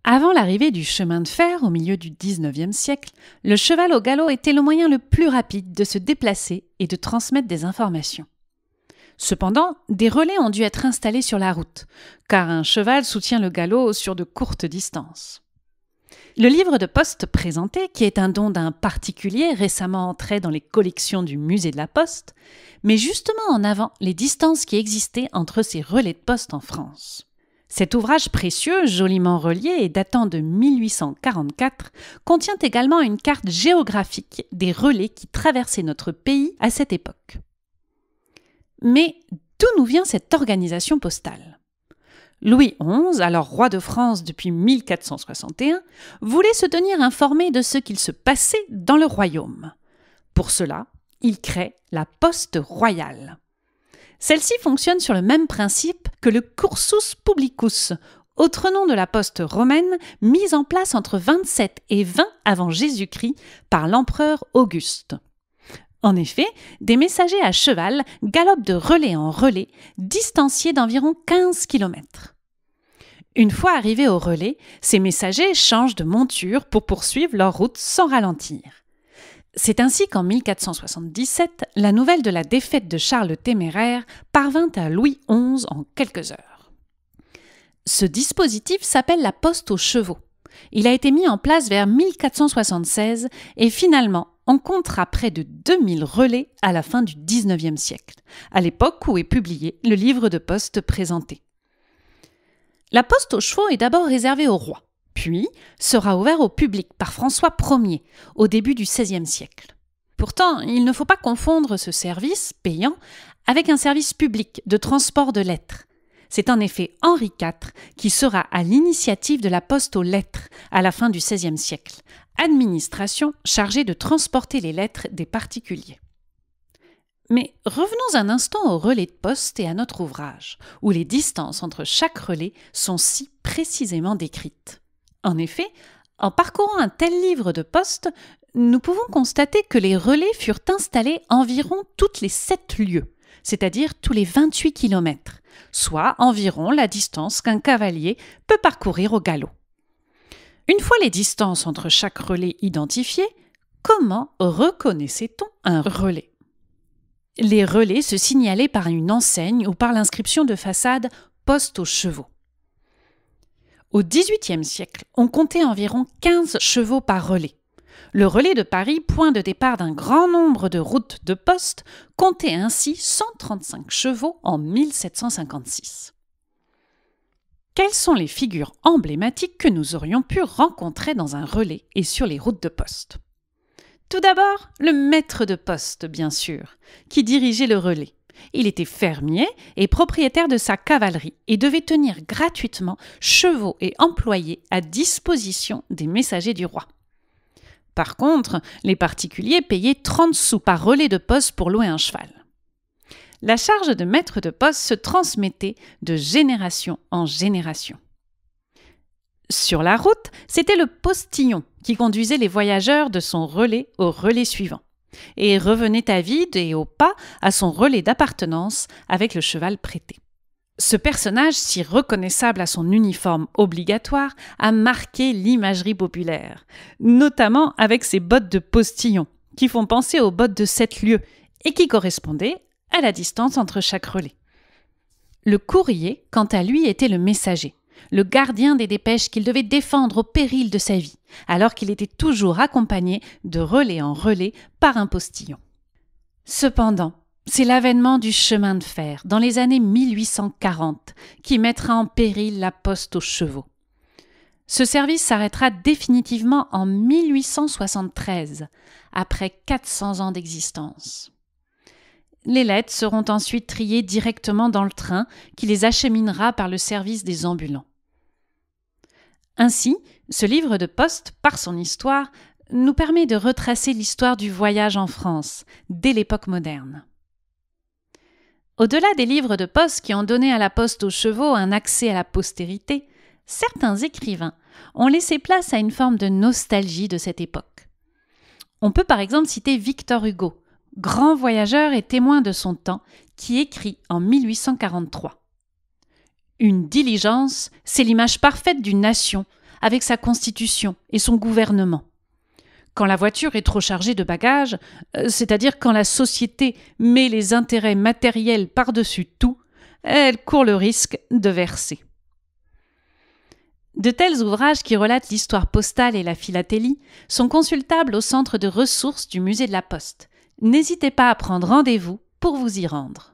Avant l'arrivée du chemin de fer au milieu du XIXe siècle, le cheval au galop était le moyen le plus rapide de se déplacer et de transmettre des informations. Cependant, des relais ont dû être installés sur la route, car un cheval soutient le galop sur de courtes distances. Le livre de poste présenté, qui est un don d'un particulier récemment entré dans les collections du musée de la Poste, met justement en avant les distances qui existaient entre ces relais de poste en France. Cet ouvrage précieux, joliment relié et datant de 1844, contient également une carte géographique des relais qui traversaient notre pays à cette époque. Mais d'où nous vient cette organisation postale ? Louis XI, alors roi de France depuis 1461, voulait se tenir informé de ce qu'il se passait dans le royaume. Pour cela, il crée la Poste royale. Celle-ci fonctionne sur le même principe que le cursus publicus, autre nom de la poste romaine mise en place entre 27 et 20 avant Jésus-Christ par l'empereur Auguste. En effet, des messagers à cheval galopent de relais en relais, distanciés d'environ 15 km. Une fois arrivés au relais, ces messagers changent de monture pour poursuivre leur route sans ralentir. C'est ainsi qu'en 1477, la nouvelle de la défaite de Charles le Téméraire parvint à Louis XI en quelques heures. Ce dispositif s'appelle la poste aux chevaux. Il a été mis en place vers 1476 et finalement, on comptera près de 2000 relais à la fin du XIXe siècle, à l'époque où est publié le livre de poste présenté. La poste aux chevaux est d'abord réservée au roi, puis sera ouverte au public par François Ier au début du XVIe siècle. Pourtant, il ne faut pas confondre ce service payant avec un service public de transport de lettres. C'est en effet Henri IV qui sera à l'initiative de la poste aux lettres à la fin du XVIe siècle, administration chargée de transporter les lettres des particuliers. Mais revenons un instant au relais de poste et à notre ouvrage, où les distances entre chaque relais sont si précisément décrites. En effet, en parcourant un tel livre de poste, nous pouvons constater que les relais furent installés environ toutes les 7 lieues, c'est-à-dire tous les 28 km, soit environ la distance qu'un cavalier peut parcourir au galop. Une fois les distances entre chaque relais identifiées, comment reconnaissait-on un relais ? Les relais se signalaient par une enseigne ou par l'inscription de façade « Poste aux chevaux ». Au XVIIIe siècle, on comptait environ 15 chevaux par relais. Le relais de Paris, point de départ d'un grand nombre de routes de poste, comptait ainsi 135 chevaux en 1756. Quelles sont les figures emblématiques que nous aurions pu rencontrer dans un relais et sur les routes de poste ? Tout d'abord, le maître de poste, bien sûr, qui dirigeait le relais. Il était fermier et propriétaire de sa cavalerie et devait tenir gratuitement chevaux et employés à disposition des messagers du roi. Par contre, les particuliers payaient 30 sous par relais de poste pour louer un cheval. La charge de maître de poste se transmettait de génération en génération. Sur la route, c'était le postillon qui conduisait les voyageurs de son relais au relais suivant et revenait à vide et au pas à son relais d'appartenance avec le cheval prêté. Ce personnage, si reconnaissable à son uniforme obligatoire, a marqué l'imagerie populaire, notamment avec ses bottes de postillon, qui font penser aux bottes de 7 lieues et qui correspondaient à la distance entre chaque relais. Le courrier, quant à lui, était le messager, le gardien des dépêches qu'il devait défendre au péril de sa vie, alors qu'il était toujours accompagné de relais en relais par un postillon. Cependant, c'est l'avènement du chemin de fer dans les années 1840 qui mettra en péril la poste aux chevaux. Ce service s'arrêtera définitivement en 1873, après 400 ans d'existence. Les lettres seront ensuite triées directement dans le train qui les acheminera par le service des ambulants. Ainsi, ce livre de poste, par son histoire, nous permet de retracer l'histoire du voyage en France, dès l'époque moderne. Au-delà des livres de poste qui ont donné à la poste aux chevaux un accès à la postérité, certains écrivains ont laissé place à une forme de nostalgie de cette époque. On peut par exemple citer Victor Hugo, grand voyageur et témoin de son temps, qui écrit en 1843 « Une diligence, c'est l'image parfaite d'une nation, avec sa constitution et son gouvernement. Quand la voiture est trop chargée de bagages, c'est-à-dire quand la société met les intérêts matériels par-dessus tout, elle court le risque de verser. De tels ouvrages qui relatent l'histoire postale et la philatélie sont consultables au centre de ressources du musée de la Poste. N'hésitez pas à prendre rendez-vous pour vous y rendre.